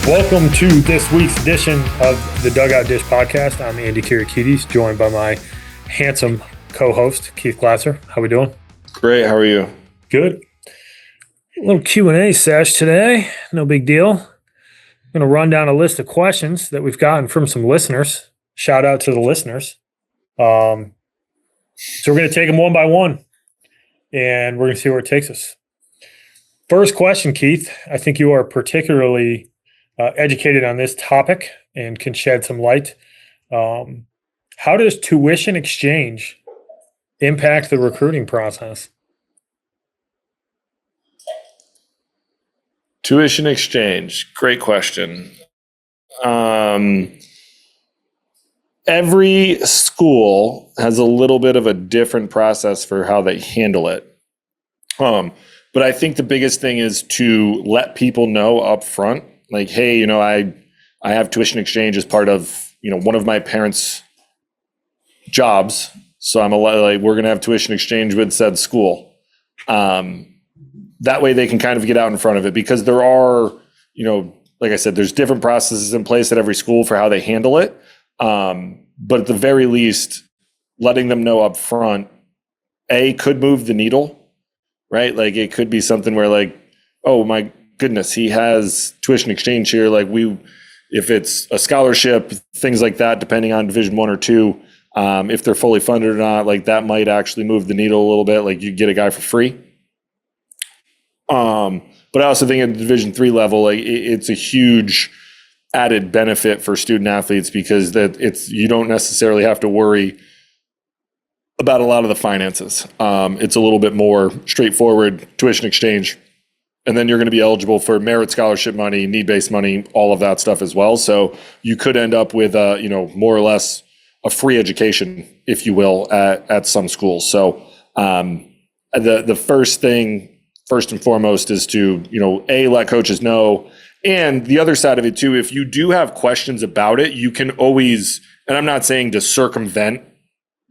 Welcome to this week's edition of the Dugout Dish Podcast. I'm Andy Kirikides, joined by my handsome co-host, Keith Glasser. How we doing? Great. How are you? Good. A little Q&A sesh today. No big deal. I'm going to run down a list of questions that we've gotten from some listeners. Shout out to the listeners. So we're going to take them one by one, and we're going to see where it takes us. First question, Keith. I think you are particularly educated on this topic and can shed some light. How does tuition exchange impact the recruiting process? Tuition exchange. Great question. Every school has a little bit of a different process for how they handle it. But I think the biggest thing is to let people know up front, like, hey, I have tuition exchange as part of, one of my parents' jobs. So we're going to have tuition exchange with said school. That way they can kind of get out in front of it, because there are, like I said, there's different processes in place at every school for how they handle it. But at the very least, letting them know up front, could move the needle, right? Like it could be something where like, oh my goodness, he has tuition exchange here. Like if it's a scholarship, things like that, depending on Division 1 or 2, if they're fully funded or not, like that might actually move the needle a little bit. Like you get a guy for free. But I also think at the Division 3 level, like it's a huge added benefit for student athletes, because you don't necessarily have to worry about a lot of the finances. It's a little bit more straightforward tuition exchange. And then you're going to be eligible for merit scholarship money, need-based money, all of that stuff as well. So you could end up with, more or less a free education, if you will, at some schools. So the first and foremost is to, let coaches know. And the other side of it too, if you do have questions about it, you can always, and I'm not saying to circumvent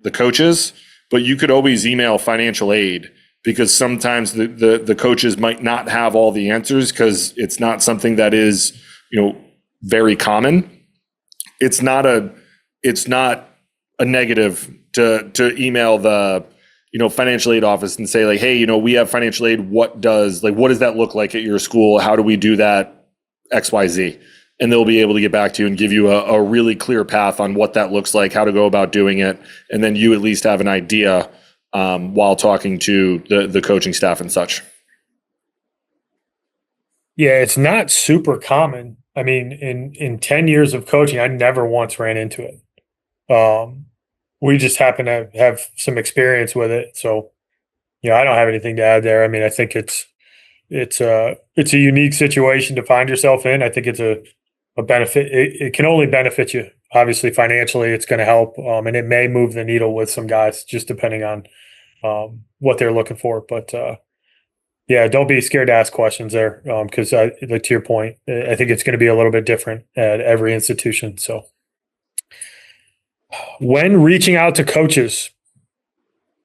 the coaches, but you could always email financial aid, because sometimes the coaches might not have all the answers, because it's not something that is, very common. It's not a negative to email the, financial aid office and say like, hey, we have financial aid. What does that look like at your school? How do we do that? XYZ. And they'll be able to get back to you and give you a really clear path on what that looks like, how to go about doing it. And then you at least have an idea while talking to the coaching staff and such. Yeah, it's not super common. I mean, in 10 years of coaching, I never once ran into it. We just happen to have some experience with it. So, I don't have anything to add there. I mean, I think it's a unique situation to find yourself in. I think it's a benefit. It can only benefit you. Obviously, financially, it's going to help. And it may move the needle with some guys, just depending on what they're looking for. But don't be scared to ask questions there, because like to your point, I think it's going to be a little bit different at every institution. So when reaching out to coaches,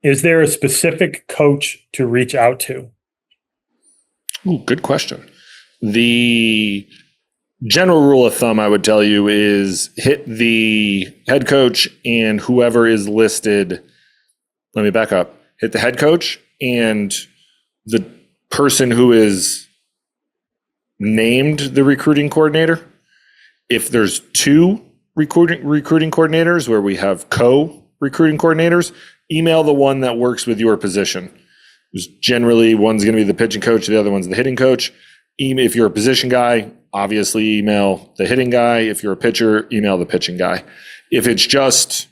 is there a specific coach to reach out to? Ooh, good question. The general rule of thumb I would tell you is hit the head coach and whoever is listed. Let me back up. Hit the head coach and the person who is named the recruiting coordinator. If there's two recruiting coordinators where we have co-recruiting coordinators, email the one that works with your position. Generally, one's going to be the pitching coach, the other one's the hitting coach. If you're a position guy, obviously email the hitting guy. If you're a pitcher, email the pitching guy. If it's just,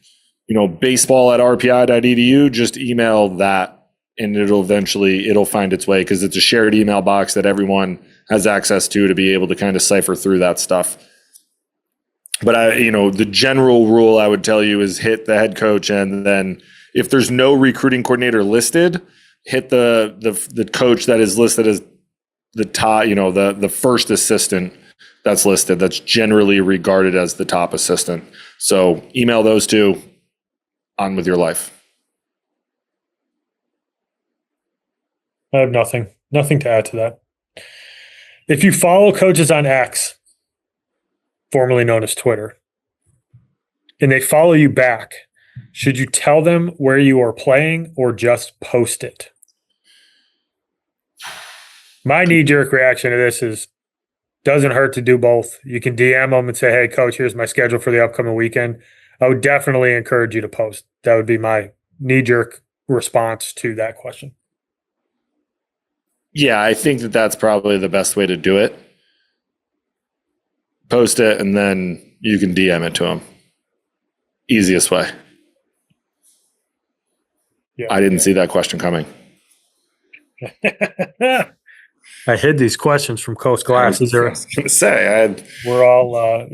baseball at rpi.edu, just email that, and it'll find its way, because it's a shared email box that everyone has access to be able to kind of cipher through that stuff. But the general rule I would tell you is hit the head coach, and then if there's no recruiting coordinator listed, hit the coach that is listed as the top, the first assistant that's listed. That's generally regarded as the top assistant. So email those two, on with your life. I have nothing to add to that. If you follow coaches on X, formerly known as Twitter, and they follow you back, should you tell them where you are playing or just post it? My knee-jerk reaction to this is doesn't hurt to do both. You can DM them and say, hey, coach, here's my schedule for the upcoming weekend. I would definitely encourage you to post. That would be my knee-jerk response to that question. Yeah, I think that that's probably the best way to do it. Post it, and then you can DM it to them. Easiest way. Yeah. I didn't see that question coming. I hid these questions from Coast Glass. I was going to say, we're all we're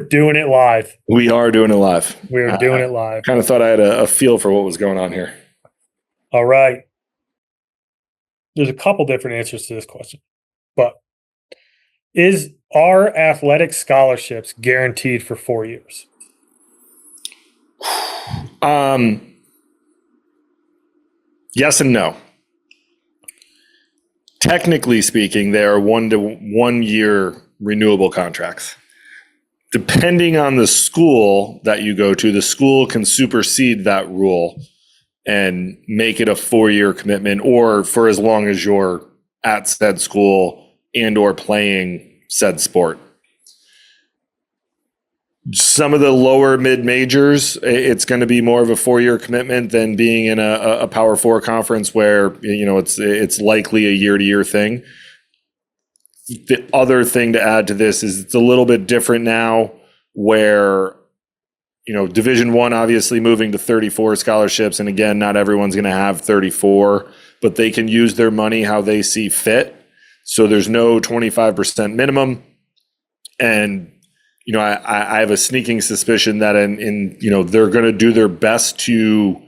doing it live. We are doing it live. We are doing it live. Kind of thought I had a feel for what was going on here. All right. There's a couple different answers to this question, but are athletic scholarships guaranteed for 4 years? Yes and no. Technically speaking, they are 1 to 1 year renewable contracts. Depending on the school that you go to, the school can supersede that rule and make it a 4-year commitment, or for as long as you're at said school and or playing said sport. Some of the lower mid majors, it's going to be more of a 4-year commitment than being in a Power 4 conference where, it's likely a year-to-year thing. The other thing to add to this is it's a little bit different now where, Division I obviously moving to 34 scholarships. And again, not everyone's going to have 34, but they can use their money how they see fit. So there's no 25% minimum. And I have a sneaking suspicion that they're going to do their best to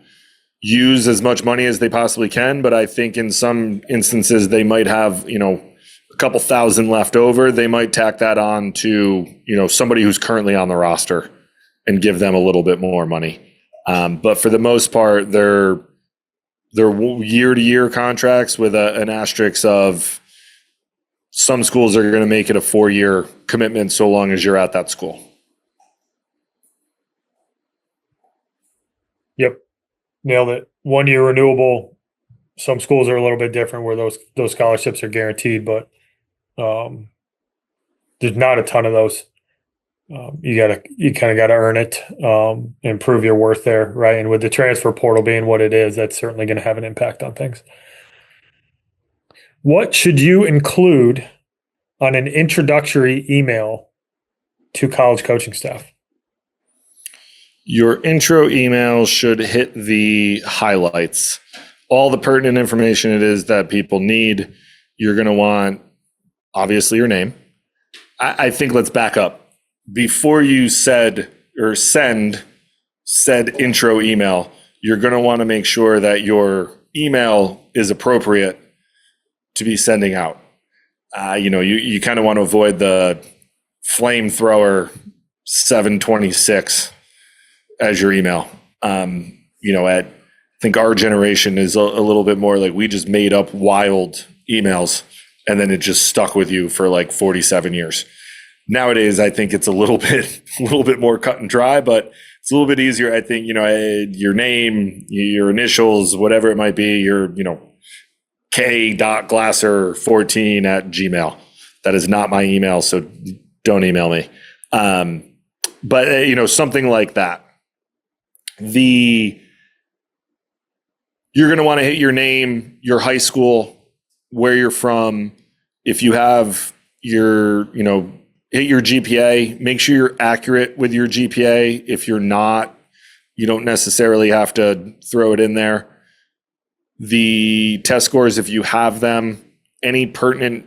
use as much money as they possibly can. But I think in some instances they might have, a couple thousand left over. They might tack that on to, somebody who's currently on the roster and give them a little bit more money. But for the most part, they're year-to-year contracts with an asterisk of some schools are going to make it a 4-year commitment so long as you're at that school. Yep. Nailed it. 1 year renewable. Some schools are a little bit different where those scholarships are guaranteed, but there's not a ton of those. You kind of got to earn it and prove your worth there, right? And with the transfer portal being what it is, that's certainly going to have an impact on things. What should you include on an introductory email to college coaching staff? Your intro email should hit the highlights, all the pertinent information it is that people need. You're going to want, obviously, your name. I think let's back up. Before you send said intro email, you're going to want to make sure that your email is appropriate to be sending out. You kind of want to avoid the flamethrower 726 as your email. I think our generation is a little bit more like we just made up wild emails and then it just stuck with you for like 47 years. Nowadays, I think it's a little bit more cut and dry, but it's a little bit easier. I think, your name, your initials, whatever it might be, your, k.glasser14@gmail. That is not my email, so don't email me. But something like that. You're going to want to hit your name, your high school, where you're from. If you have your, hit your GPA, make sure you're accurate with your GPA. If you're not, you don't necessarily have to throw it in there. The test scores, if you have them, any pertinent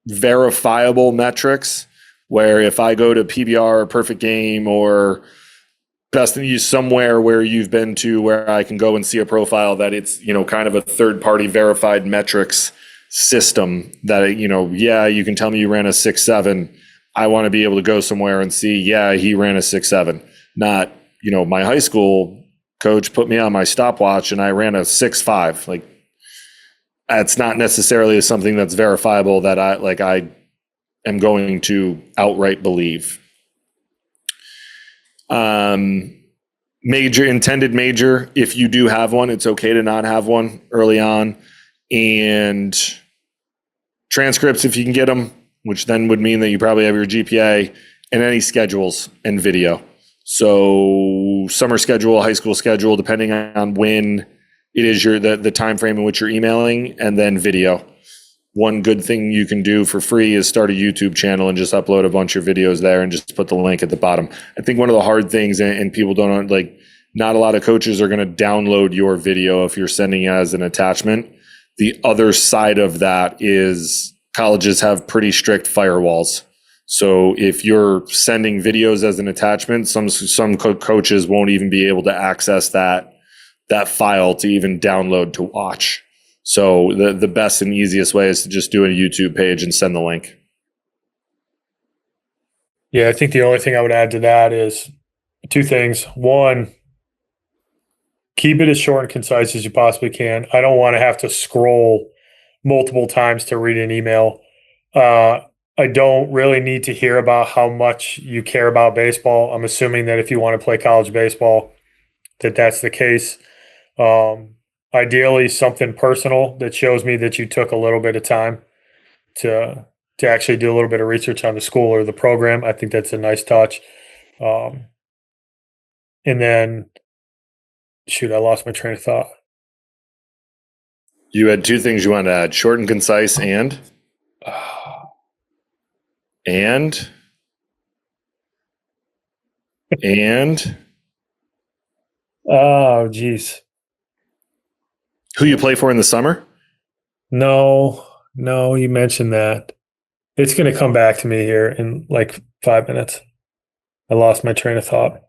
verifiable metrics, where if I go to PBR or Perfect Game or Best in Use somewhere where you've been to where I can go and see a profile that it's, kind of a third-party verified metrics system that, you can tell me you ran a 6.7. I want to be able to go somewhere and see, he ran a 6.7. Not, my high school coach put me on my stopwatch and I ran a 6.5. Like, that's not necessarily something that's verifiable that I am going to outright believe. Intended major, if you do have one, it's okay to not have one early on. And transcripts, if you can get them, which then would mean that you probably have your GPA, and any schedules and video. So summer schedule, high school schedule, depending on when it is the time frame in which you're emailing, and then video. One good thing you can do for free is start a YouTube channel and just upload a bunch of videos there and just put the link at the bottom. I think one of the hard things, and people don't like, not a lot of coaches are going to download your video if you're sending it as an attachment. The other side of that is colleges have pretty strict firewalls. So if you're sending videos as an attachment, some coaches won't even be able to access that file to even download to watch. So the best and easiest way is to just do a YouTube page and send the link. Yeah, I think the only thing I would add to that is two things. One, keep it as short and concise as you possibly can. I don't want to have to scroll multiple times to read an email. I don't really need to hear about how much you care about baseball. I'm assuming that if you want to play college baseball, that's the case. Ideally, something personal that shows me that you took a little bit of time to actually do a little bit of research on the school or the program. I think that's a nice touch. And then, shoot, I lost my train of thought. You had two things you wanted to add: short and concise, and Oh, geez. Who you play for in the summer? No, you mentioned that. It's going to come back to me here in like 5 minutes. I lost my train of thought.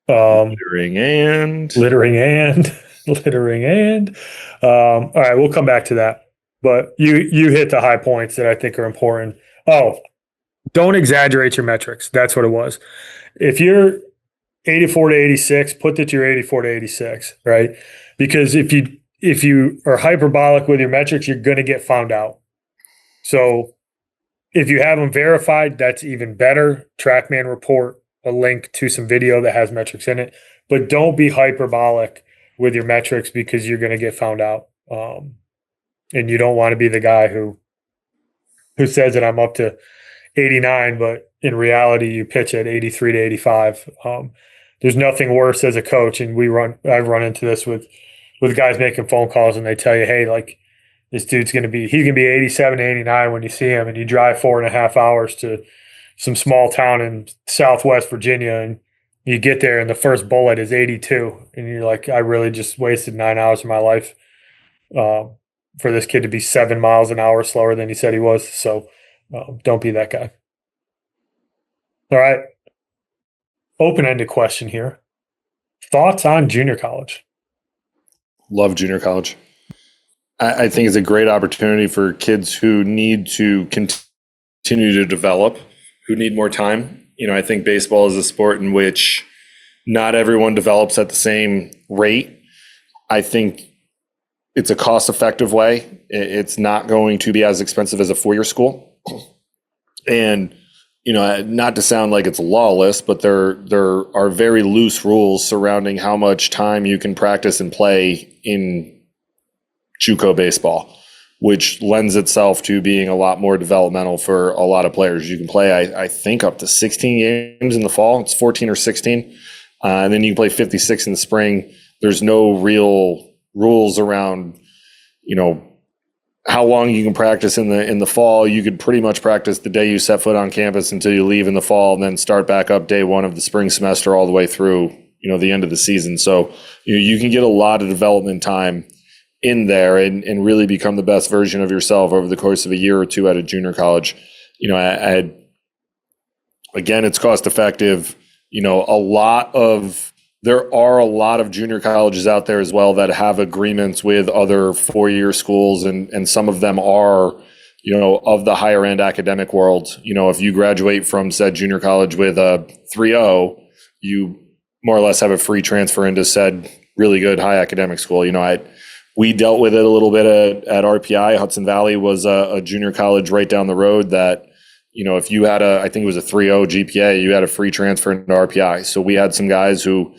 Littering and. All right, we'll come back to that. But you hit the high points that I think are important. Oh, don't exaggerate your metrics. That's what it was. If you're 84 to 86, put that you're 84 to 86, right? Because if you are hyperbolic with your metrics, you're going to get found out. So if you have them verified, that's even better. TrackMan report a link to some video that has metrics in it, but don't be hyperbolic with your metrics because you're going to get found out. And you don't want to be the guy who says that I'm up to 89, but in reality, you pitch at 83 to 85. There's nothing worse as a coach, and I've run into this with guys making phone calls, and they tell you, hey, like, this dude's he's going to be 87 to 89 when you see him, and you drive 4.5 hours to some small town in Southwest Virginia, and you get there, and the first bullet is 82, and you're like, I really just wasted 9 hours of my life for this kid to be 7 miles an hour slower than he said he was. So don't be that guy. All right. Open-ended question here. Thoughts on junior college? Love junior college. I think it's a great opportunity for kids who need to continue to develop, who need more time. I think baseball is a sport in which not everyone develops at the same rate. I think it's a cost-effective way. It's not going to be as expensive as a four-year school. And not to sound like it's lawless, but there are very loose rules surrounding how much time you can practice and play in JUCO baseball, which lends itself to being a lot more developmental for a lot of players. You can play, I think, up to 16 games in the fall. It's 14 or 16. And then you can play 56 in the spring. There's no real rules around, how long you can practice in the fall. You could pretty much practice the day you set foot on campus until you leave in the fall, and then start back up day one of the spring semester all the way through, the end of the season. So you can get a lot of development time in there and really become the best version of yourself over the course of a year or two at a junior college. Again, it's cost effective. There are a lot of junior colleges out there as well that have agreements with other four-year schools, and some of them are, of the higher end academic world. If you graduate from said junior college with a 3.0, you more or less have a free transfer into said really good high academic school. We dealt with it a little bit at RPI. Hudson Valley was a junior college right down the road that if you had I think it was a 3.0 GPA, you had a free transfer into RPI. So we had some guys who,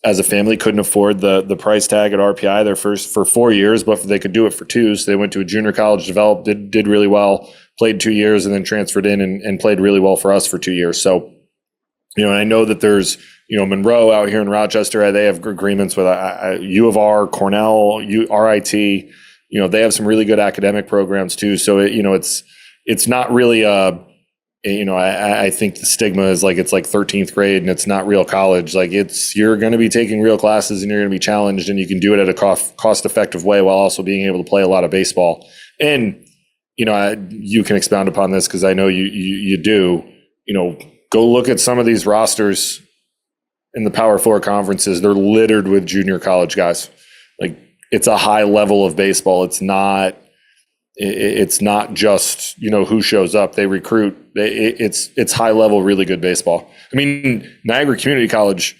as a family couldn't afford the price tag at RPI their first for 4 years, but they could do it for 2. So they went to a junior college, developed, did really well, played 2 years, and then transferred in and played really well for us for 2 years. So, and I know that there's, Monroe out here in Rochester, they have agreements with U of R, Cornell, RIT. They have some really good academic programs too. So, it's not really I think the stigma is like it's like 13th grade and it's not real college. Like you're going to be taking real classes and you're going to be challenged, and you can do it at a cost effective way while also being able to play a lot of baseball. And you can expound upon this because I know you do. Go look at some of these rosters in the Power Four conferences. They're littered with junior college guys. Like it's a high level of baseball. It's not just who shows up. They recruit. It's high level, really good baseball. I mean, Niagara Community College,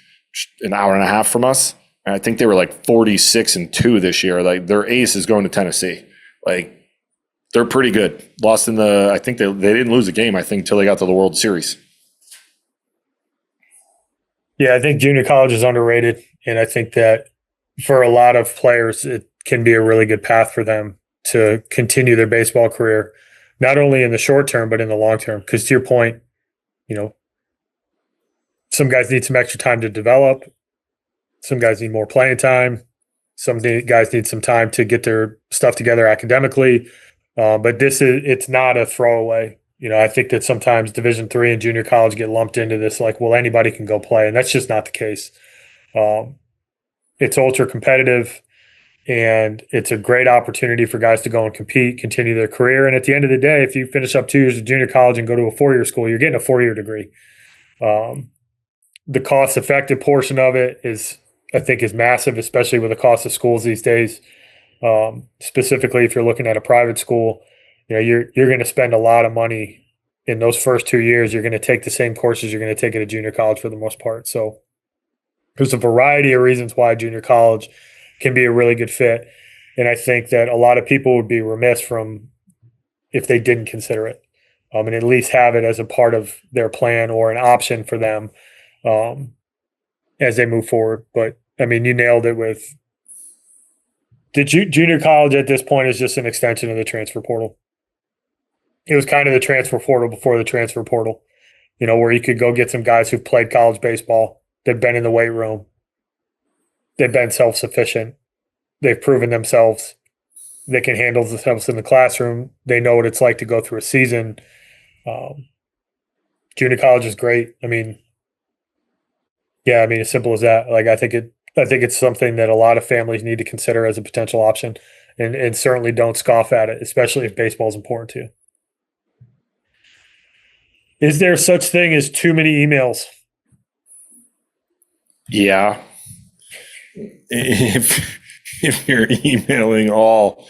an hour and a half from us, and I think they were like 46-2 this year. Like their ace is going to Tennessee. Like they're pretty good. Lost in I think they didn't lose a game, I think, until they got to the World Series. Yeah, I think junior college is underrated, and I think that for a lot of players, it can be a really good path for them to continue their baseball career, not only in the short term, but in the long term. Because to your point, some guys need some extra time to develop. Some guys need more playing time. Some guys need some time to get their stuff together academically. But it's not a throwaway. I think that sometimes Division III and junior college get lumped into this, like, well, anybody can go play. And that's just not the case. It's ultra competitive. And it's a great opportunity for guys to go and compete, continue their career. And at the end of the day, if you finish up 2 years of junior college and go to a 4-year school, you're getting a 4-year degree. The cost-effective portion of it I think, is massive, especially with the cost of schools these days. Specifically, if you're looking at a private school, you're going to spend a lot of money in those first 2 years. You're going to take the same courses you're going to take at a junior college for the most part. So there's a variety of reasons why junior college can be a really good fit. And I think that a lot of people would be remiss if they didn't consider it, and at least have it as a part of their plan or an option for them as they move forward. But I mean, you nailed it with junior college at this point is just an extension of the transfer portal. It was kind of the transfer portal before the transfer portal, where you could go get some guys who've played college baseball. They've been in the weight room. They've been self-sufficient. They've proven themselves. They can handle themselves in the classroom. They know what it's like to go through a season. Junior college is great. I mean, as simple as that. Like I think it's something that a lot of families need to consider as a potential option, and certainly don't scoff at it, especially if baseball is important to you. Is there such thing as too many emails? Yeah. If you're emailing all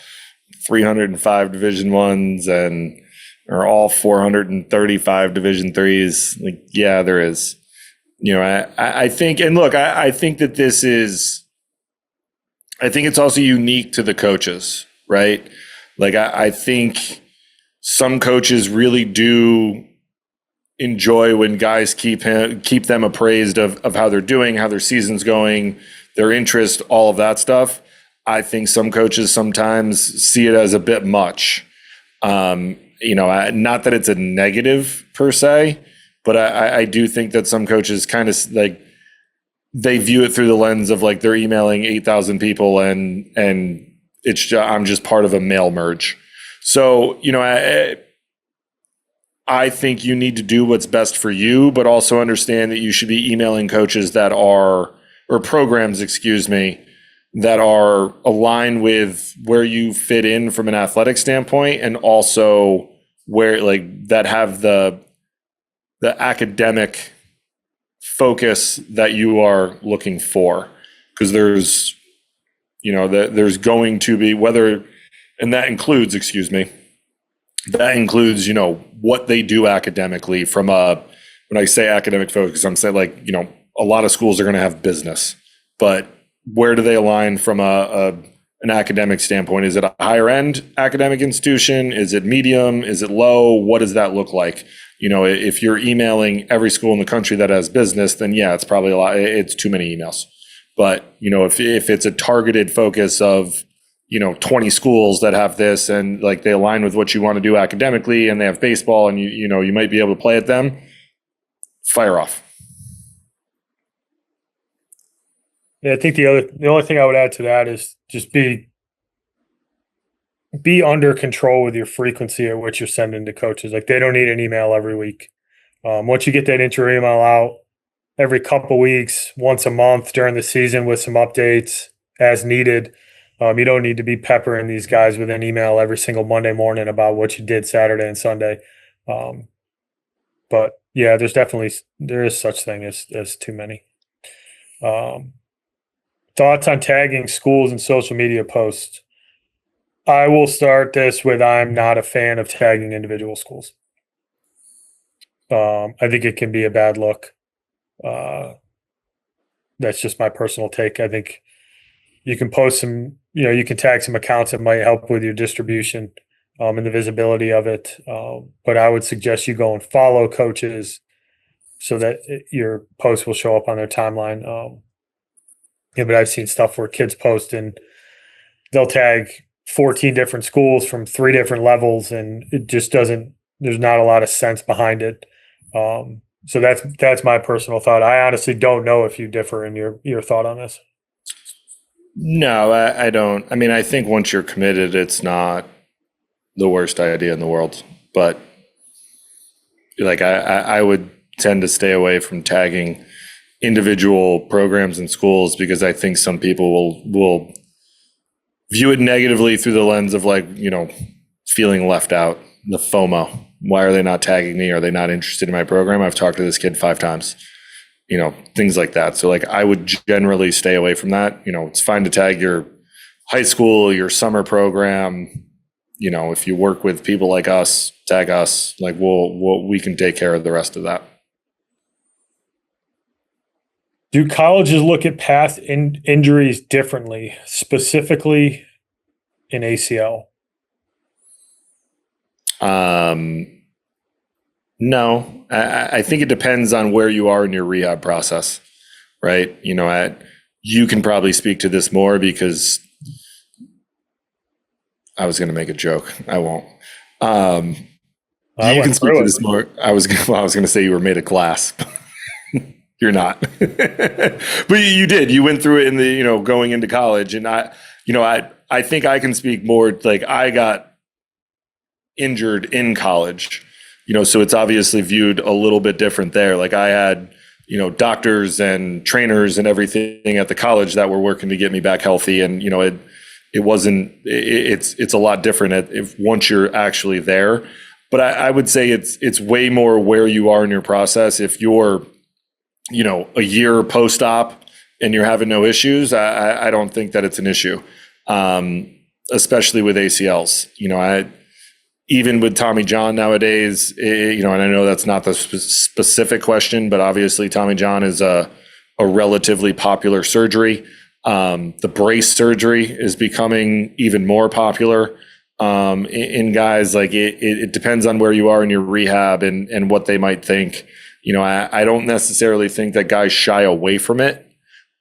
305 Division Ones or all 435 Division Threes, like, yeah, there is. I think, and look, I think that I think it's also unique to the coaches, right? Like I think some coaches really do enjoy when guys keep them appraised of how they're doing, how their season's going, their interest, all of that stuff. I think some coaches sometimes see it as a bit much. Not that it's a negative per se, but I do think that some coaches kind of like they view it through the lens of like they're emailing 8,000 people and I'm just part of a mail merge. So, I think you need to do what's best for you, but also understand that you should be emailing coaches or programs, that are aligned with where you fit in from an athletic standpoint, and also where that have the academic focus that you are looking for. Because there's going to be and that includes, what they do academically when I say academic focus, I'm saying a lot of schools are going to have business, but where do they align from a an academic standpoint? Is it a higher end academic institution? Is it medium? Is it low? What does that look like? If you're emailing every school in the country that has business, then yeah, it's probably a lot. It's too many emails. But, if it's a targeted focus of, 20 schools that have this and like they align with what you want to do academically and they have baseball and you might be able to play at them, fire off. Yeah, I think the only thing I would add to that is just be under control with your frequency at which you're sending to coaches. Like they don't need an email every week. Once you get that intro email out every couple weeks, once a month during the season with some updates as needed, you don't need to be peppering these guys with an email every single Monday morning about what you did Saturday and Sunday. But yeah, there is such thing as too many. Thoughts on tagging schools in social media posts? I will start this with I'm not a fan of tagging individual schools. I think it can be a bad look. That's just my personal take. I think you can post some, you can tag some accounts that might help with your distribution and the visibility of it. But I would suggest you go and follow coaches so that your post will show up on their timeline. But I've seen stuff where kids post and they'll tag 14 different schools from 3 different levels, and it just doesn't. There's not a lot of sense behind it. So that's my personal thought. I honestly don't know if you differ in your thought on this. No, I don't. I mean, I think once you're committed, it's not the worst idea in the world. But like I would tend to stay away from tagging individual programs and schools because I think some people will view it negatively through the lens of like, feeling left out, the FOMO. Why are they not tagging me? Are they not interested in my program? I've talked to this kid 5 times, things like that. So like I would generally stay away from that. It's fine to tag your high school, your summer program. If you work with people like us, tag us, like we can take care of the rest of that. Do colleges look at past injuries differently, specifically in ACL? No, I think it depends on where you are in your rehab process, right? You can probably speak to this more because I was going to make a joke. I won't. You can speak to this more. I was going to say you were made of glass. You're not, but you did. You went through it in the, going into college, and I think I can speak more. Like I got injured in college, so it's obviously viewed a little bit different there. Like I had, doctors and trainers and everything at the college that were working to get me back healthy, and it wasn't. It's a lot different if once you're actually there. But I would say it's way more where you are in your process. If you're a year post-op and you're having no issues, I don't think that it's an issue, especially with ACLs. Even with Tommy John nowadays, and I know that's not the specific question, but obviously Tommy John is a relatively popular surgery. The brace surgery is becoming even more popular in guys. Like it depends on where you are in your rehab and what they might think. I don't necessarily think that guys shy away from it.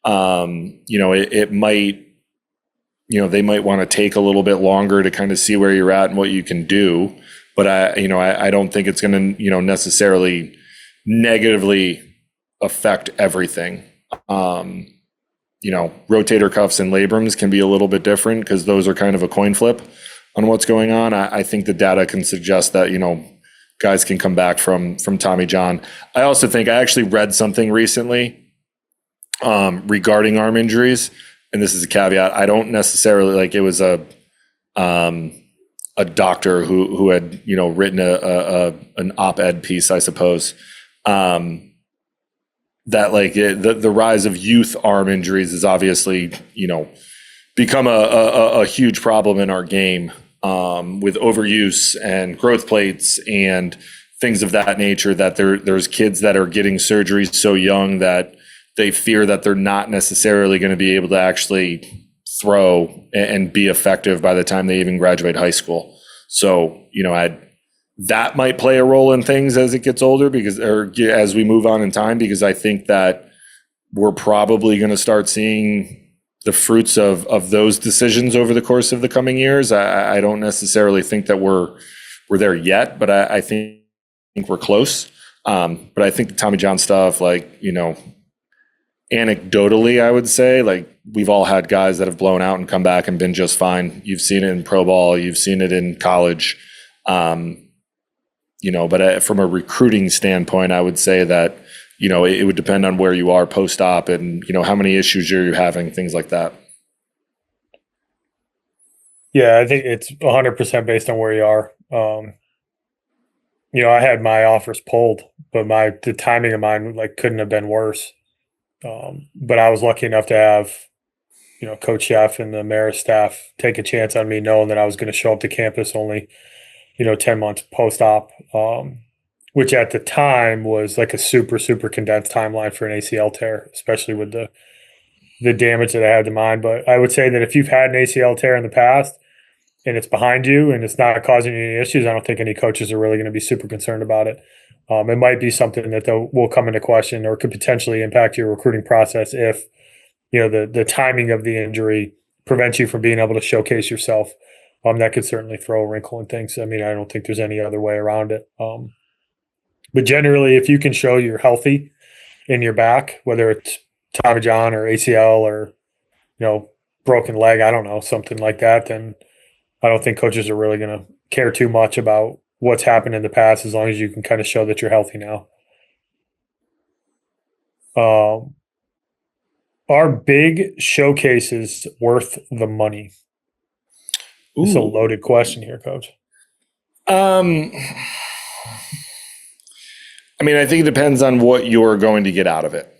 It might, they might want to take a little bit longer to kind of see where you're at and what you can do. But I don't think it's going to, necessarily negatively affect everything. Rotator cuffs and labrums can be a little bit different because those are kind of a coin flip on what's going on. I think the data can suggest that, guys can come back from Tommy John. I also think I actually read something recently regarding arm injuries, and this is a caveat. I don't necessarily like it was a doctor who had written an op-ed piece, I suppose, that like the rise of youth arm injuries is obviously become a huge problem in our game. With overuse and growth plates and things of that nature, that there's kids that are getting surgeries so young that they fear that they're not necessarily going to be able to actually throw and be effective by the time they even graduate high school. So, that might play a role in things as it gets older or as we move on in time, because I think that we're probably going to start seeing the fruits of those decisions over the course of the coming years. I don't necessarily think that we're there yet, but I think we're close. But I think the Tommy John stuff, anecdotally, I would say, we've all had guys that have blown out and come back and been just fine. You've seen it in pro ball, you've seen it in college. But from a recruiting standpoint, I would say that, it would depend on where you are post-op and, how many issues you're having, things like that. Yeah, I think it's 100% based on where you are. I had my offers pulled, but the timing of mine couldn't have been worse. But I was lucky enough to have, Coach Chef and the Marist staff take a chance on me, knowing that I was going to show up to campus only, 10 months post-op, which at the time was like a super, super condensed timeline for an ACL tear, especially with the damage that I had to mine. But I would say that if you've had an ACL tear in the past and it's behind you and it's not causing you any issues, I don't think any coaches are really going to be super concerned about it. It might be something that will come into question or could potentially impact your recruiting process if, the timing of the injury prevents you from being able to showcase yourself. That could certainly throw a wrinkle in things. I mean, I don't think there's any other way around it. But generally, if you can show you're healthy in your back, whether it's Tommy John or ACL or, broken leg, I don't know, something like that, then I don't think coaches are really going to care too much about what's happened in the past as long as you can kind of show that you're healthy now. Are big showcases worth the money? It's a loaded question here, Coach. I think it depends on what you're going to get out of it.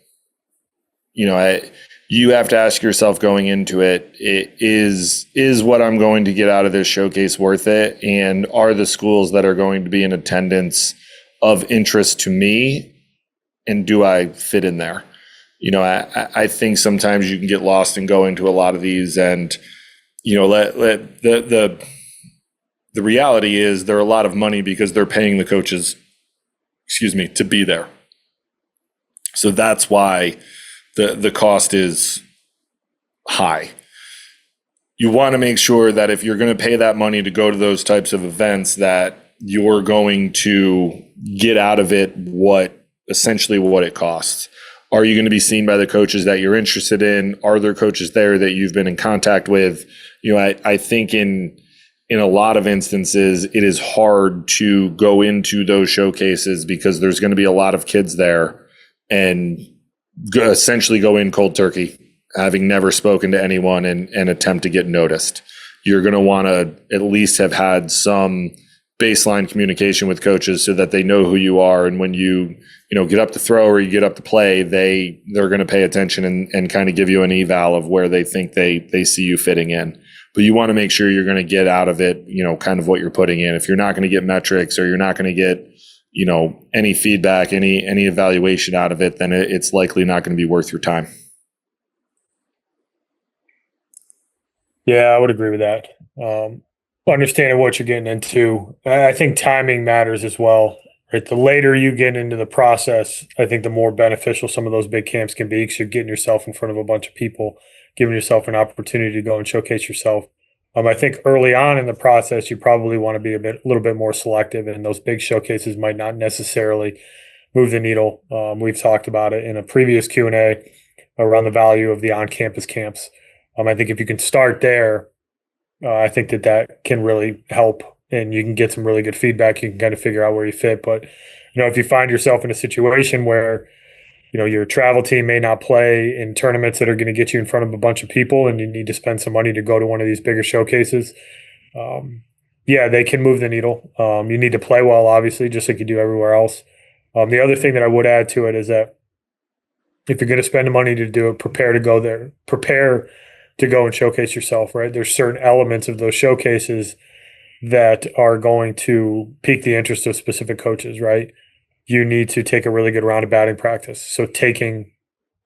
You have to ask yourself going into it, is what I'm going to get out of this showcase worth it? And are the schools that are going to be in attendance of interest to me? And do I fit in there? I think sometimes you can get lost in going to a lot of these, and the reality is they're a lot of money because they're paying the coaches, to be there. So that's why the cost is high. You want to make sure that if you're going to pay that money to go to those types of events, that you're going to get out of it essentially what it costs. Are you going to be seen by the coaches that you're interested in? Are there coaches there that you've been in contact with? I think in a lot of instances, it is hard to go into those showcases because there's going to be a lot of kids there and essentially go in cold turkey, having never spoken to anyone and attempt to get noticed. You're going to want to at least have had some baseline communication with coaches so that they know who you are. And when you get up to throw or you get up to play, they're going to pay attention and kind of give you an eval of where they think they see you fitting in. But you want to make sure you're going to get out of it, kind of what you're putting in. If you're not going to get metrics or you're not going to get, any feedback, any evaluation out of it, then it's likely not going to be worth your time. Yeah, I would agree with that. Understanding what you're getting into, I think timing matters as well. Right, the later you get into the process, I think the more beneficial some of those big camps can be because you're getting yourself in front of a bunch of people, giving yourself an opportunity to go and showcase yourself. I think early on in the process, you probably want to be a little bit more selective, and those big showcases might not necessarily move the needle. We've talked about it in a previous Q&A around the value of the on-campus camps. I think if you can start there, I think that can really help, and you can get some really good feedback. You can kind of figure out where you fit. But, if you find yourself in a situation where, your travel team may not play in tournaments that are going to get you in front of a bunch of people and you need to spend some money to go to one of these bigger showcases, they can move the needle. You need to play well, obviously, just like you do everywhere else. The other thing that I would add to it is that if you're going to spend the money to do it, prepare to go there. Prepare to go and showcase yourself, right? There's certain elements of those showcases that are going to pique the interest of specific coaches, right? You need to take a really good round of batting practice. So taking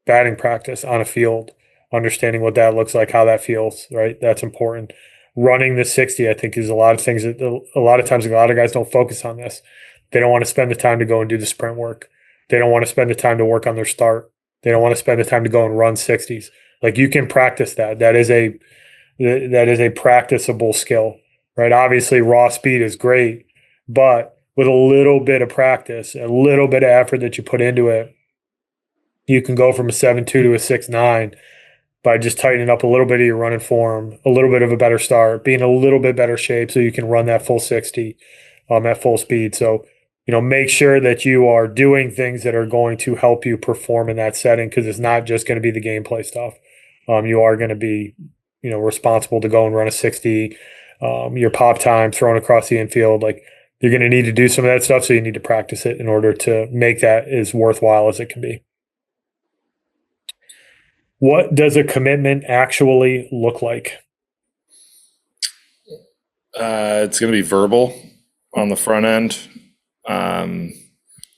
batting practice on a field understanding what that looks like, how that feels, right? That's important. Running the 60, I think, is a lot of things that a lot of times a lot of guys don't focus on this. They don't want to spend the time to go and do the sprint work. They don't want to spend the time to work on their start. They don't want to spend the time to go and run 60s. Like, you can practice that. That is a practicable skill, right? Obviously, raw speed is great, but with a little bit of practice, a little bit of effort that you put into it, you can go from a 7.2 to a 6.9 by just tightening up a little bit of your running form, a little bit of a better start, being a little bit better shape so you can run that full 60 at full speed. So, make sure that you are doing things that are going to help you perform in that setting, because it's not just going to be the gameplay stuff. You are going to be, responsible to go and run a 60, your pop time thrown across the infield. Like, you're going to need to do some of that stuff. So you need to practice it in order to make that as worthwhile as it can be. What does a commitment actually look like? It's going to be verbal on the front end.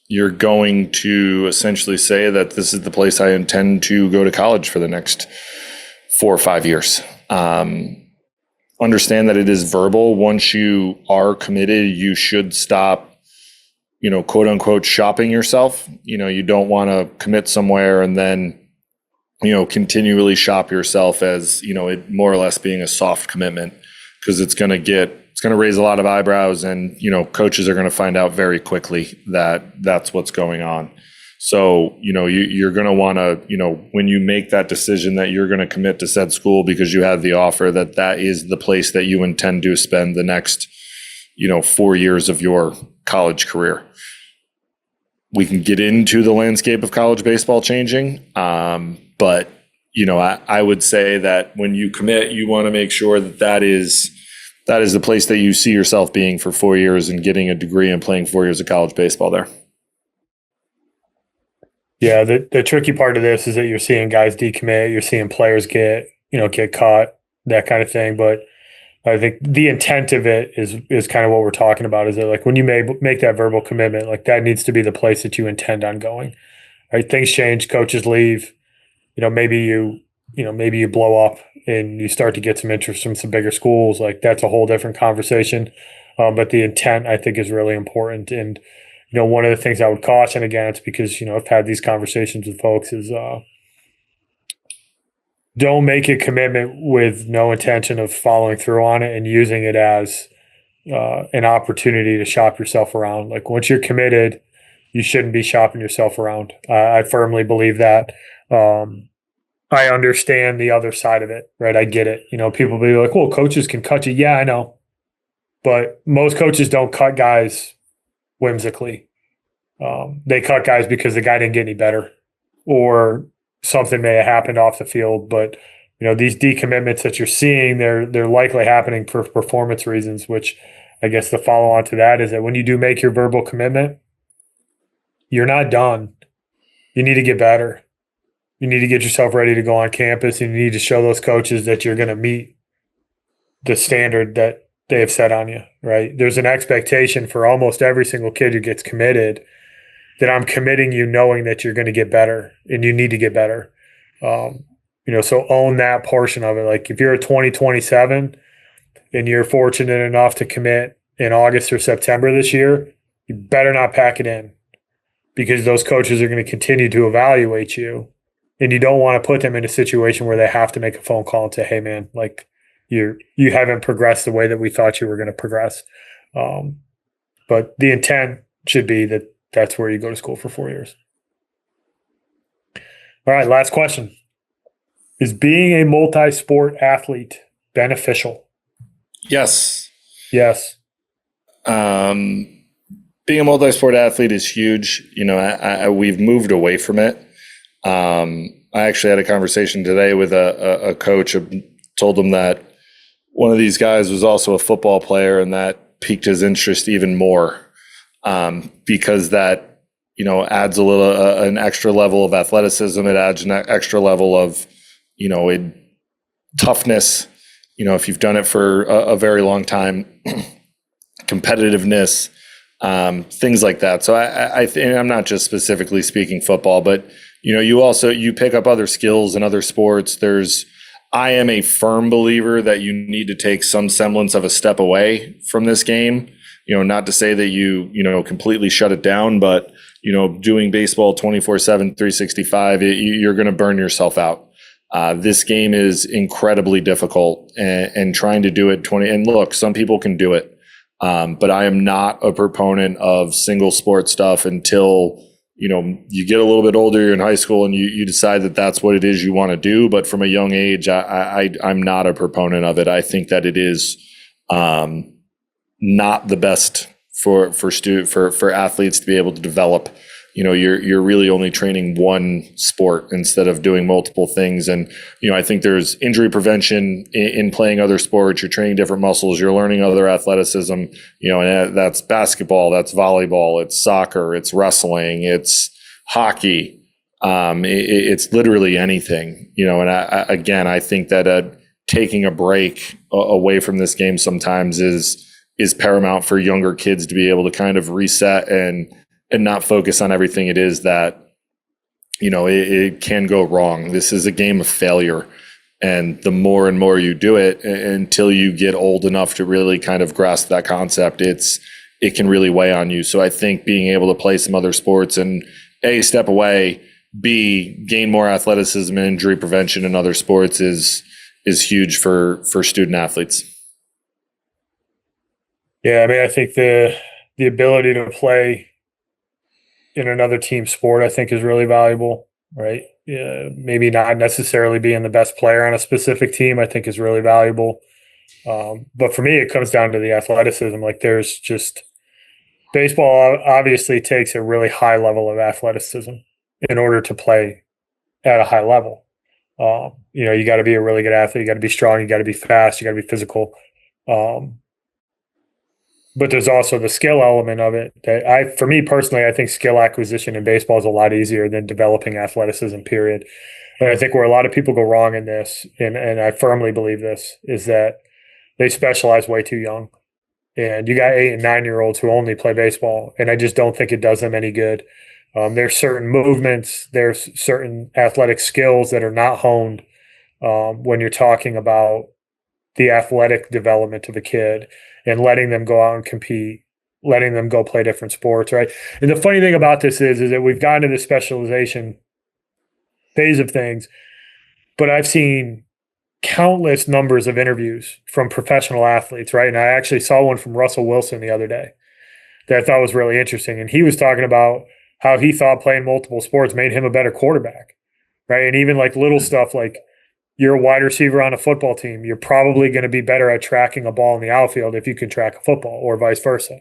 You're going to essentially say that this is the place I intend to go to college for the next 4 or 5 years. Understand that it is verbal. Once you are committed, you should stop, quote unquote, shopping yourself. You don't want to commit somewhere and then, continually shop yourself as, it more or less being a soft commitment, because it's going to raise a lot of eyebrows, and, coaches are going to find out very quickly that that's what's going on. So, you're going to want to, when you make that decision that you're going to commit to said school because you have the offer, that is the place that you intend to spend the next, 4 years of your college career. We can get into the landscape of college baseball changing. But, I would say that when you commit, you want to make sure that is the place that you see yourself being for 4 years and getting a degree and playing 4 years of college baseball there. Yeah, the tricky part of this is that you're seeing guys decommit, you're seeing players get caught, that kind of thing. But I think the intent of it is kind of what we're talking about. Is that, like, when you make that verbal commitment, like, that needs to be the place that you intend on going. Right? Things change, coaches leave. Maybe you blow up and you start to get some interest from some bigger schools. Like, that's a whole different conversation. But the intent, I think, is really important. And one of the things I would caution, again, it's because, I've had these conversations with folks, is don't make a commitment with no intention of following through on it and using it as an opportunity to shop yourself around. Like, once you're committed, you shouldn't be shopping yourself around. I firmly believe that. I understand the other side of it, right? I get it. People be like, well, coaches can cut you. Yeah, I know. But most coaches don't cut guys whimsically. They cut guys because the guy didn't get any better, or something may have happened off the field. But these decommitments that you're seeing, they're likely happening for performance reasons. Which, I guess, the follow on to that is that when you do make your verbal commitment, you're not done. You need to get better. You need to get yourself ready to go on campus, and you need to show those coaches that you're going to meet the standard that they have set on you, right? There's an expectation for almost every single kid who gets committed that I'm committing you knowing that you're going to get better and you need to get better. So own that portion of it. Like, if you're a 2027 and you're fortunate enough to commit in August or September this year, you better not pack it in, because those coaches are going to continue to evaluate you. And you don't want to put them in a situation where they have to make a phone call and say, hey, man, like, you haven't progressed the way that we thought you were going to progress. But the intent should be that that's where you go to school for 4 years. All right, last question. Is being a multi-sport athlete beneficial? Yes. Yes. Being a multi-sport athlete is huge. We've moved away from it. I actually had a conversation today with a coach. I told him that one of these guys was also a football player, and that piqued his interest even more, because that, adds an extra level of athleticism. It adds an extra level of, toughness. If you've done it for a very long time, competitiveness, things like that. So I'm not just specifically speaking football, but you pick up other skills in other sports. I am a firm believer that you need to take some semblance of a step away from this game. Not to say that you completely shut it down, but doing baseball 24/7, 365, you're going to burn yourself out. This game is incredibly difficult, and trying to do it 20. And look, some people can do it, but I am not a proponent of single sport stuff until you get a little bit older, you're in high school, and you decide that that's what it is you want to do. But from a young age, I'm not a proponent of it. I think that it is not the best for athletes to be able to develop. You're really only training one sport instead of doing multiple things. And I think there's injury prevention in playing other sports. You're training different muscles. You're learning other athleticism. And that's basketball, that's volleyball, it's soccer, it's wrestling, it's hockey. It's literally anything. And I think that taking a break away from this game sometimes is paramount for younger kids to be able to kind of reset and not focus on everything it is that, it can go wrong. This is a game of failure. And the more and more you do it until you get old enough to really kind of grasp that concept, it can really weigh on you. So I think being able to play some other sports and A, step away, B, gain more athleticism and injury prevention in other sports is huge for student athletes. Yeah, I mean, I think the ability to play in another team sport, I think, is really valuable, right? Yeah, maybe not necessarily being the best player on a specific team, I think, is really valuable. But for me, it comes down to the athleticism. Like, there's just baseball obviously takes a really high level of athleticism in order to play at a high level. You got to be a really good athlete. You got to be strong. You got to be fast. You got to be physical. But there's also the skill element of it that for me personally, I think skill acquisition in baseball is a lot easier than developing athleticism, period. And I think where a lot of people go wrong in this, and I firmly believe this, is that they specialize way too young. And you got 8 and 9-year-olds who only play baseball, and I just don't think it does them any good. There's certain movements, there's certain athletic skills that are not honed when you're talking about the athletic development of a kid and letting them go out and compete, letting them go play different sports, right? And the funny thing about this is that we've gotten to the specialization phase of things, but I've seen countless numbers of interviews from professional athletes, right? And I actually saw one from Russell Wilson the other day that I thought was really interesting. And he was talking about how he thought playing multiple sports made him a better quarterback, right? And even like little stuff like, you're a wide receiver on a football team, you're probably going to be better at tracking a ball in the outfield if you can track a football, or vice versa.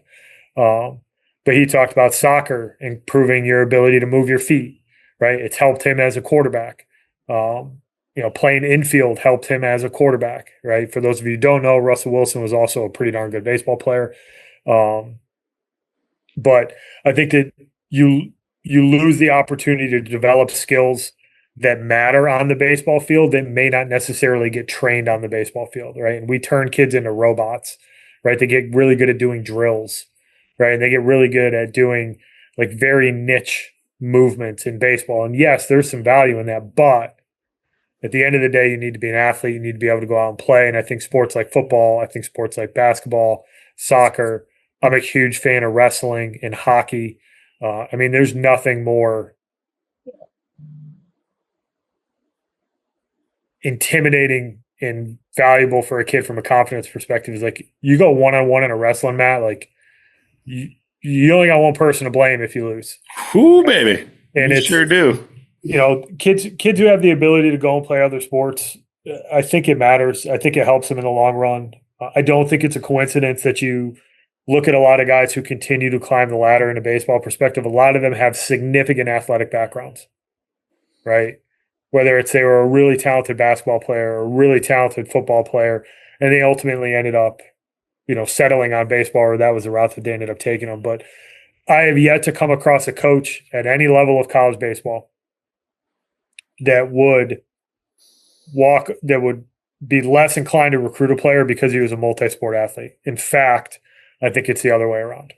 But he talked about soccer, improving your ability to move your feet, right? It's helped him as a quarterback. Playing infield helped him as a quarterback, right? For those of you who don't know, Russell Wilson was also a pretty darn good baseball player. But I think that you lose the opportunity to develop skills that matter on the baseball field that may not necessarily get trained on the baseball field, right? And we turn kids into robots, right? They get really good at doing drills, right? And they get really good at doing like very niche movements in baseball. And yes, there's some value in that, but at the end of the day, you need to be an athlete. You need to be able to go out and play. And I think sports like football, I think sports like basketball, soccer, I'm a huge fan of wrestling and hockey. I mean, there's nothing more intimidating and valuable for a kid from a confidence perspective. Is like, you go one-on-one in a wrestling mat, like you only got one person to blame if you lose. Ooh, baby. And you sure do. Kids who have the ability to go and play other sports, I think it matters. I think it helps them in the long run. I don't think it's a coincidence that you look at a lot of guys who continue to climb the ladder in a baseball perspective. A lot of them have significant athletic backgrounds, right? Whether it's they were a really talented basketball player or a really talented football player, and they ultimately ended up, settling on baseball, or that was the route that they ended up taking them. But I have yet to come across a coach at any level of college baseball that would be less inclined to recruit a player because he was a multi-sport athlete. In fact, I think it's the other way around.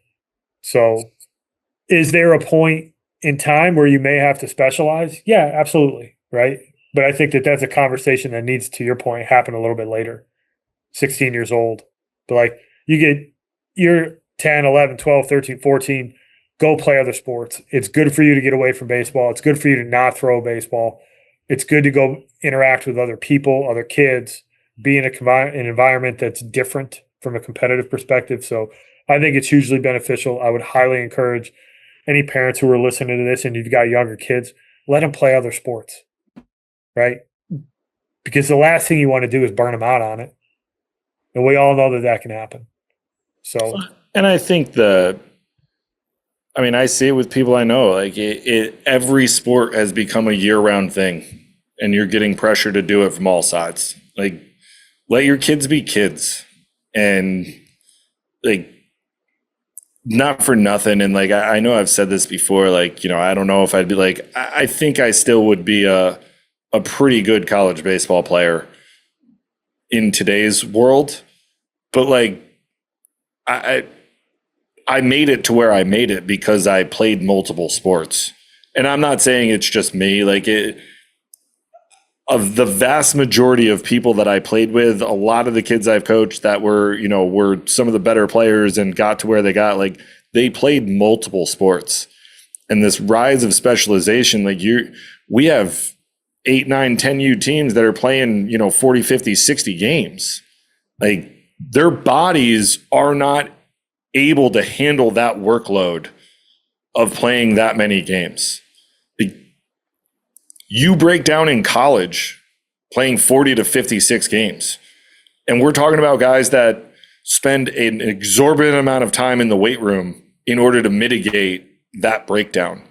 So is there a point in time where you may have to specialize, yeah, absolutely, right? But I think that that's a conversation that needs, to your point, happen a little bit later, 16 years old. But like you're 10, 11, 12, 13, 14, go play other sports. It's good for you to get away from baseball. It's good for you to not throw baseball. It's good to go interact with other people, other kids, be in an environment that's different from a competitive perspective. So I think it's hugely beneficial. I would highly encourage any parents who are listening to this and you've got younger kids, let them play other sports, right? Because the last thing you want to do is burn them out on it. And we all know that that can happen. So, and I think I see it with people I know. Like every sport has become a year-round thing, and you're getting pressure to do it from all sides. Like, let your kids be kids, and like, not for nothing. And like, I know I've said this before. Like, I don't know if I'd be like, I think I still would be a pretty good college baseball player in today's world, but like, I made it to where I made it because I played multiple sports. And I'm not saying it's just me. Like, of the vast majority of people that I played with, a lot of the kids I've coached that were some of the better players and got to where they got, like, they played multiple sports. And this rise of specialization, like, we have 8, 9, 10U teams that are playing, 40, 50, 60 games. Like, their bodies are not able to handle that workload of playing that many games. You break down in college playing 40 to 56 games. And we're talking about guys that spend an exorbitant amount of time in the weight room in order to mitigate that breakdown.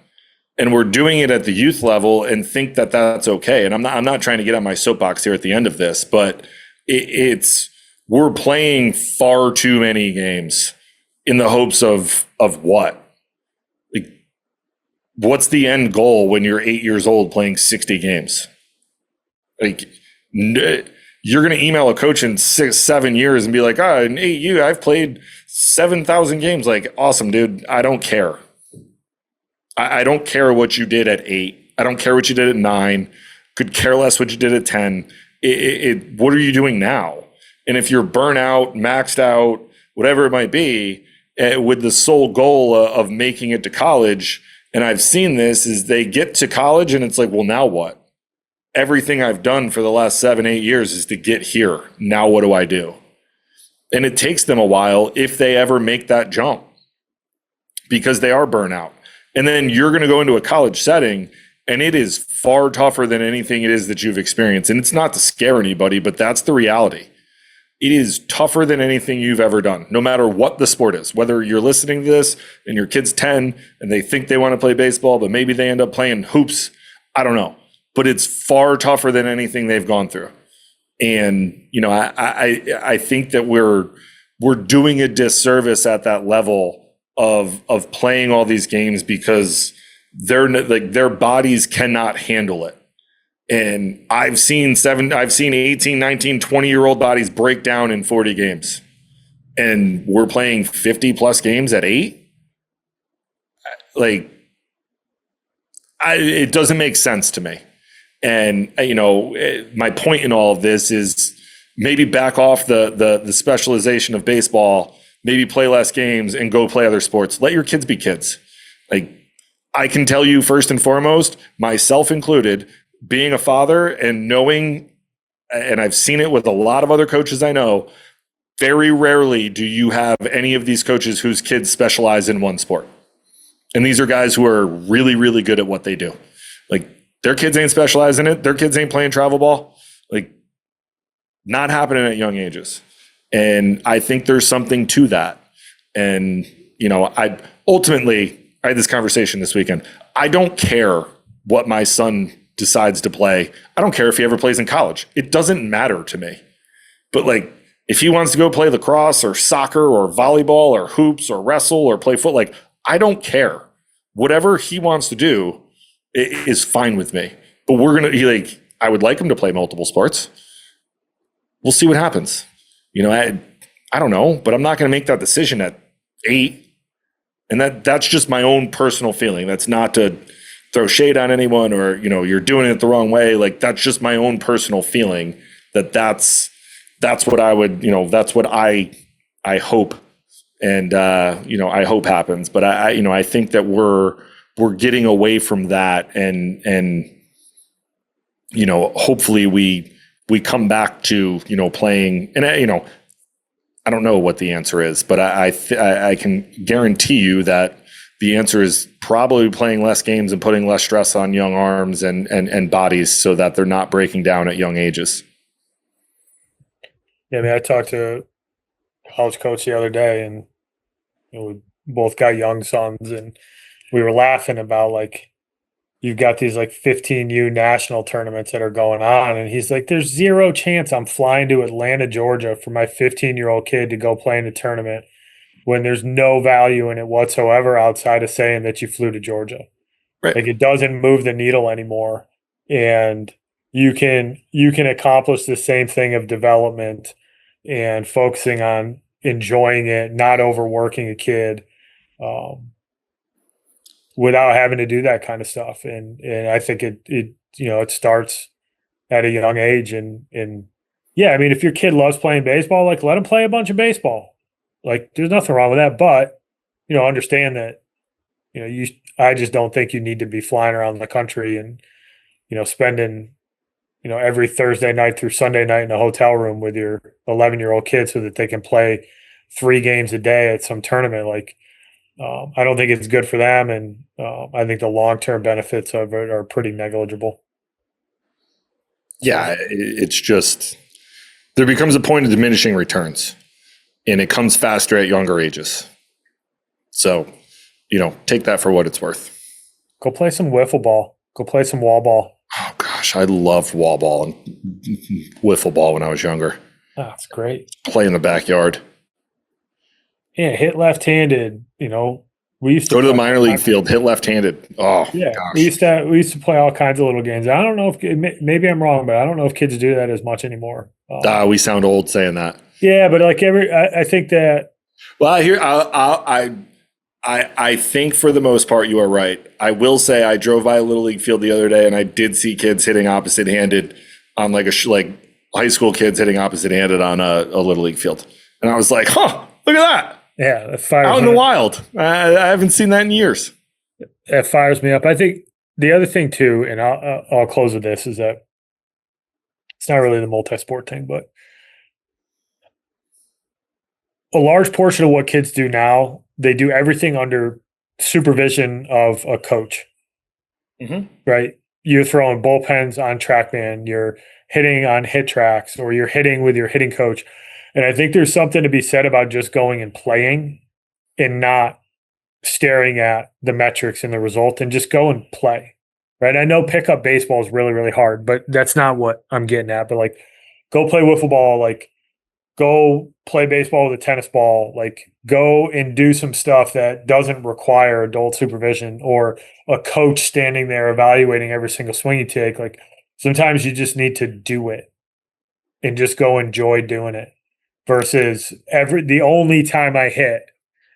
And we're doing it at the youth level and think that that's okay. And I'm not trying to get on my soapbox here at the end of this, but we're playing far too many games in the hopes of what? Like, what's the end goal when you're 8 years old playing 60 games? Like, you're going to email a coach in 6, 7 years and be like, in 8 years, I've played 7,000 games. Like, awesome, dude. I don't care. I don't care what you did at 8. I don't care what you did at 9. Could care less what you did at 10. What are you doing now? And if you're burnt out, maxed out, whatever it might be, with the sole goal of making it to college, and I've seen this, is they get to college and it's like, well, now what? Everything I've done for the last 7, 8 years is to get here. Now what do I do? And it takes them a while if they ever make that jump because they are burnt out. And then you're going to go into a college setting and it is far tougher than anything it is that you've experienced. And it's not to scare anybody, but that's the reality. It is tougher than anything you've ever done, no matter what the sport is. Whether you're listening to this and your kid's 10 and they think they want to play baseball, but maybe they end up playing hoops. I don't know. But it's far tougher than anything they've gone through. And, I think that we're doing a disservice at that level of playing all these games because their bodies cannot handle it. And I've seen 18, 19, 20-year-old bodies break down in 40 games. And we're playing 50 plus games at 8. Like, it doesn't make sense to me. And, my point in all of this is maybe back off the specialization of baseball, maybe play less games and go play other sports. Let your kids be kids. Like, I can tell you first and foremost, myself included, being a father and knowing, and I've seen it with a lot of other coaches I know, very rarely do you have any of these coaches whose kids specialize in one sport. And these are guys who are really, really good at what they do. Like, their kids ain't specializing in it. Their kids ain't playing travel ball. Like, not happening at young ages. And I think there's something to that. And, I had this conversation this weekend. I don't care what my son decides to play. I don't care if he ever plays in college. It doesn't matter to me. But like, if he wants to go play lacrosse or soccer or volleyball or hoops or wrestle or play foot, like, I don't care. Whatever he wants to do is fine with me. But I would like him to play multiple sports. We'll see what happens. I don't know, but I'm not going to make that decision at 8 And that's just my own personal feeling. That's not to throw shade on anyone or, you're doing it the wrong way. Like, that's just my own personal feeling that's what I would, that's what I hope. And, I hope happens, but I think that we're getting away from that and, hopefully we come back to, playing and, I don't know what the answer is, but I can guarantee you that the answer is probably playing less games and putting less stress on young arms and bodies so that they're not breaking down at young ages. Yeah, I mean, I talked to a college coach the other day, and we both got young sons, and we were laughing about like you've got these like 15U national tournaments that are going on, and he's like, "There's zero chance I'm flying to Atlanta, Georgia, for my 15-year-old kid to go play in a tournament when there's no value in it whatsoever outside of saying that you flew to Georgia." Right. Like, it doesn't move the needle anymore, and you can accomplish the same thing of development and focusing on enjoying it, not overworking a kid, without having to do that kind of stuff. And I think it starts at a young age. And yeah, I mean, if your kid loves playing baseball, like, let him play a bunch of baseball. Like, there's nothing wrong with that. But, understand that, I just don't think you need to be flying around the country and, spending, every Thursday night through Sunday night in a hotel room with your 11-year-old kid so that they can play 3 games a day at some tournament. Like, I don't think it's good for them, and I think the long-term benefits of it are pretty negligible. Yeah, it's just there becomes a point of diminishing returns, and it comes faster at younger ages. So, take that for what it's worth. Go play some wiffle ball. Go play some wall ball. Oh gosh, I loved wall ball and wiffle ball when I was younger. Oh, that's great. Play in the backyard. Yeah, hit left-handed. We used to Go to the minor league field, hit left-handed. Oh, yeah, gosh. we used to play all kinds of little games. I don't know if maybe I'm wrong, but I don't know if kids do that as much anymore. We sound old saying that. Yeah, but like I think that. Well, I think for the most part you are right. I will say I drove by a little league field the other day and I did see kids hitting opposite-handed on like high school kids hitting opposite-handed on a little league field, and I was like, "Huh, look at that!" Yeah, that fires out in the wild. I haven't seen that in years. That fires me up. I think the other thing too, and I'll close with this, is that it's not really the multi-sport thing, but a large portion of what kids do now, they do everything under supervision of a coach. Mm-hmm. Right? You're throwing bullpens on TrackMan, you're hitting on hit tracks, or you're hitting with your hitting coach. And I think there's something to be said about just going and playing and not staring at the metrics and the result, and just go and play. Right? I know pickup baseball is really, really hard, but that's not what I'm getting at. But like, go play wiffle ball, like go play baseball with a tennis ball, like go and do some stuff that doesn't require adult supervision or a coach standing there evaluating every single swing you take. Like, sometimes you just need to do it and just go enjoy doing it. Versus the only time I hit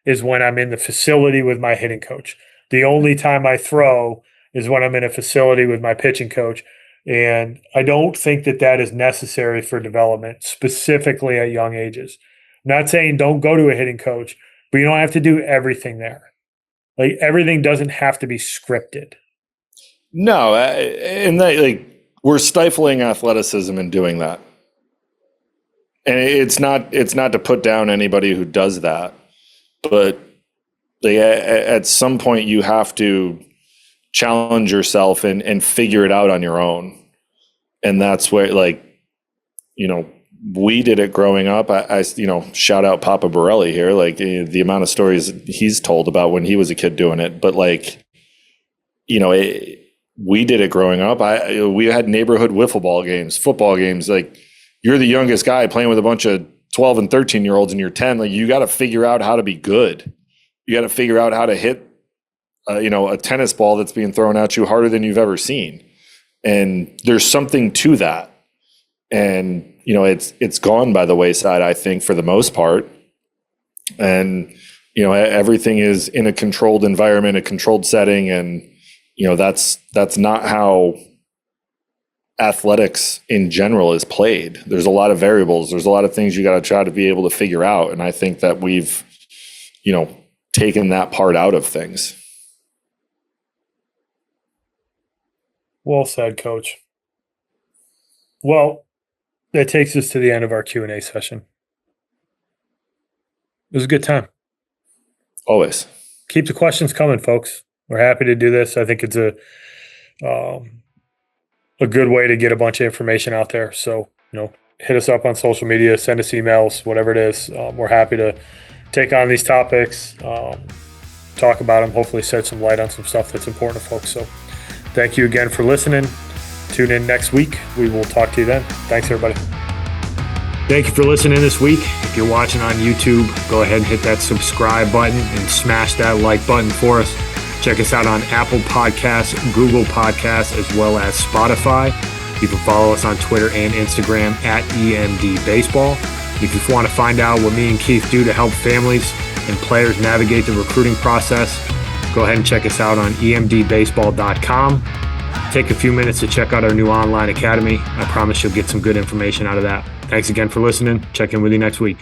is when I'm in the facility with my hitting coach. The only time I throw is when I'm in a facility with my pitching coach. And I don't think that is necessary for development, specifically at young ages. I'm not saying don't go to a hitting coach, but you don't have to do everything there. Like, everything doesn't have to be scripted. No, and we're stifling athleticism in doing that. And it's not to put down anybody who does that, but at some point you have to challenge yourself and figure it out on your own. And that's where, we did it growing up. I shout out Papa Borelli here, the amount of stories he's told about when he was a kid doing it. But we did it growing up. We had neighborhood wiffle ball games, football games. Like, you're the youngest guy playing with a bunch of 12 and 13-year-olds and you're 10. Like, you got to figure out how to be good. You got to figure out how to hit, a tennis ball that's being thrown at you harder than you've ever seen. And there's something to that. And, it's gone by the wayside, I think, for the most part. And, everything is in a controlled environment, a controlled setting. And, that's not how athletics in general is played. There's a lot of variables. There's a lot of things you got to try to be able to figure out. And I think that we've, taken that part out of things. Well said, Coach. Well, that takes us to the end of our Q&A session. It was a good time. Always. Keep the questions coming, folks. We're happy to do this. I think it's a good way to get a bunch of information out there. So, hit us up on social media, send us emails, whatever it is. We're happy to take on these topics, talk about them, hopefully shed some light on some stuff that's important to folks. So thank you again for listening. Tune in next week. We will talk to you then. Thanks, everybody. Thank you for listening this week. If you're watching on YouTube, go ahead and hit that subscribe button and smash that like button for us. Check us out on Apple Podcasts, Google Podcasts, as well as Spotify. You can follow us on Twitter and Instagram at EMD Baseball. If you want to find out what me and Keith do to help families and players navigate the recruiting process, go ahead and check us out on emdbaseball.com. Take a few minutes to check out our new online academy. I promise you'll get some good information out of that. Thanks again for listening. Check in with you next week.